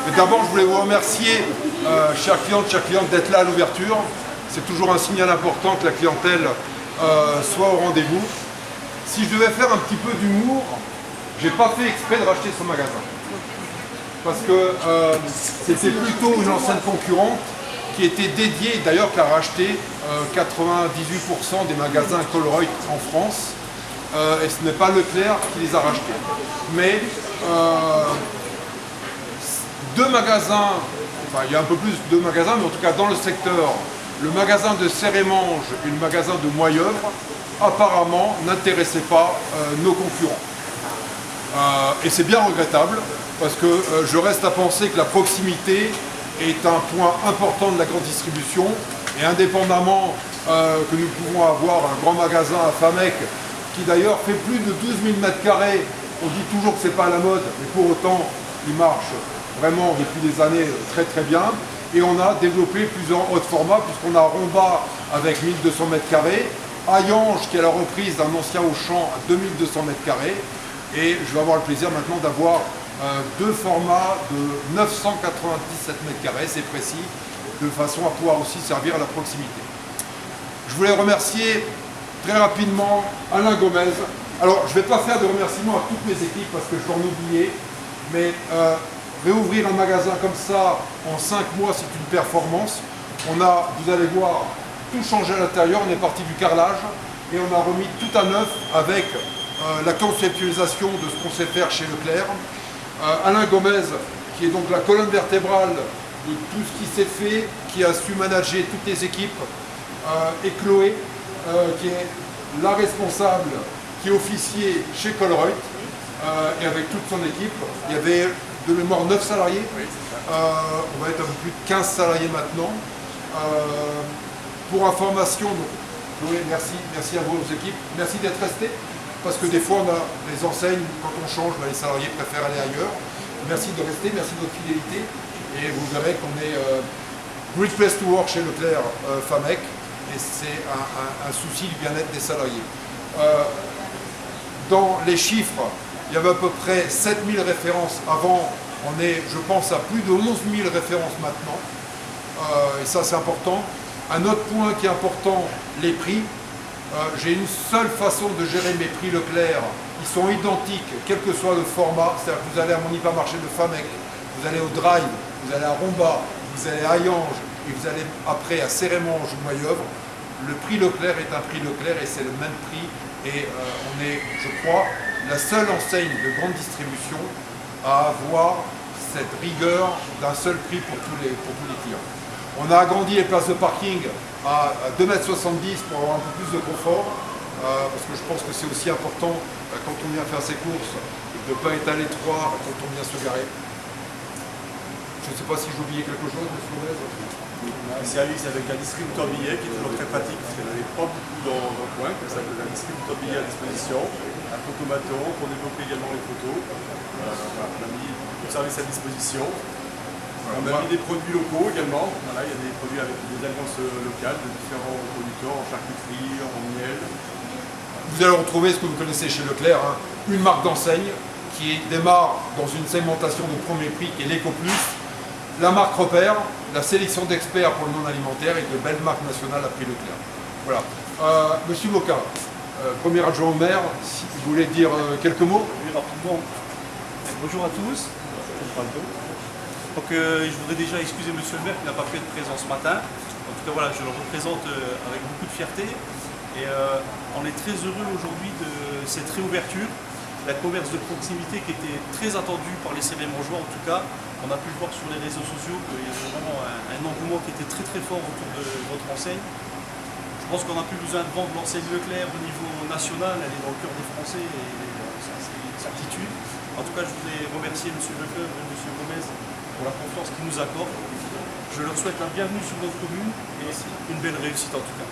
Mais d'abord, je voulais vous remercier, chers clientes, d'être là à l'ouverture. C'est toujours un signal important que la clientèle soit au rendez-vous. Si je devais faire un petit peu d'humour, j'ai pas fait exprès de racheter ce magasin. Parce que c'était plutôt une enseigne concurrente qui était dédiée, d'ailleurs qui a racheté 98% des magasins Colruyt en France. Et ce n'est pas Leclerc qui les a rachetés. Mais deux magasins, enfin il y a un peu plus de deux magasins, mais en tout cas dans le secteur, le magasin de Serre-et-Mange et le magasin de Moyeuvre, apparemment n'intéressaient pas nos concurrents. Et c'est bien regrettable, parce que je reste à penser que la proximité est un point important de la grande distribution, et indépendamment que nous pouvons avoir un grand magasin à Famec, qui d'ailleurs fait plus de 12 000 m², on dit toujours que c'est pas à la mode, mais pour autant il marche vraiment depuis des années très très bien. Et on a développé plusieurs autres formats, puisqu'on a Romba avec 1200 m², Hayange qui est la reprise d'un ancien Auchan à 2200 m², et je vais avoir le plaisir maintenant d'avoir deux formats de 997 m², c'est précis, de façon à pouvoir aussi servir à la proximité. Je voulais remercier très rapidement Alain Gomez. Alors je ne vais pas faire de remerciements à toutes mes équipes parce que je vais en oublier, mais réouvrir un magasin comme ça en 5 mois, c'est une performance. On a, vous allez voir, tout changé à l'intérieur, on est parti du carrelage et on a remis tout à neuf avec la conceptualisation de ce qu'on sait faire chez Leclerc. Alain Gomez, qui est donc la colonne vertébrale de tout ce qui s'est fait, qui a su manager toutes les équipes, et Chloé, qui est la responsable, qui est officier chez Colruyt, et avec toute son équipe. Il y avait de mémoire 9 salariés, on va être un peu plus de 15 salariés maintenant. Pour information, donc, Chloé, merci à vous aux équipes, merci d'être restés, parce que des fois on a les enseignes, quand on change, les salariés préfèrent aller ailleurs. Merci de rester, merci de votre fidélité, et vous verrez qu'on est great place to work chez Leclerc Famec, et c'est un souci du bien-être des salariés. Dans les chiffres, il y avait à peu près 7000 références avant, on est, je pense, à plus de 11 000 références maintenant, et ça c'est important. Un autre point qui est important, les prix. J'ai une seule façon de gérer mes prix Leclerc, ils sont identiques, quel que soit le format, c'est-à-dire que vous allez à mon hypermarché de Famec, vous allez au Drive, vous allez à Romba, vous allez à Hayange, et vous allez après à Serre-et-Mange ou Moyeuvre, le prix Leclerc est un prix Leclerc et c'est le même prix, et on est, je crois, la seule enseigne de grande distribution à avoir cette rigueur d'un seul prix pour tous les clients. On a agrandi les places de parking à 2,70 m pour avoir un peu plus de confort, parce que je pense que c'est aussi important quand on vient faire ses courses de ne pas être à l'étroit quand on vient se garer. Je ne sais pas si j'ai oublié quelque chose, M. Gomez. On a un service avec un distributeur billet qui est toujours très pratique, parce qu'il n'y en avait pas beaucoup dans le coin, comme ça, un distributeur billet à disposition, un photomaton pour développer également les photos. Voilà, on a mis tout le service à disposition. On a mis des produits locaux également. Voilà, il y a des produits avec des alliances locales de différents producteurs en charcuterie, en miel. Vous allez retrouver ce que vous connaissez chez Leclerc, hein, une marque d'enseigne qui démarre dans une segmentation de premier prix qui est l'Eco-Plus, la marque repère, la sélection d'experts pour le non alimentaire et de belles marques nationales à prix Leclerc. Voilà. Monsieur Moka, premier adjoint au maire, si vous voulez dire quelques mots. Oui, rapidement. Bonjour à tous. Donc je voudrais déjà excuser Monsieur le maire qui n'a pas pu être présent ce matin. En tout cas voilà, je le représente avec beaucoup de fierté. Et on est très heureux aujourd'hui de cette réouverture. La commerce de proximité qui était très attendue par les Serre-et-Mangeois en tout cas. On a pu le voir sur les réseaux sociaux qu'il y avait vraiment un engouement qui était très très fort autour de votre enseigne. Je pense qu'on n'a plus besoin de vendre l'enseigne Leclerc au niveau national, elle est dans le cœur des Français et c'est une certitude. En tout cas, je voulais remercier M. Leclerc et M. Gomez pour la confiance qu'ils nous accordent. Je leur souhaite la bienvenue sur notre commune et une belle réussite en tout cas.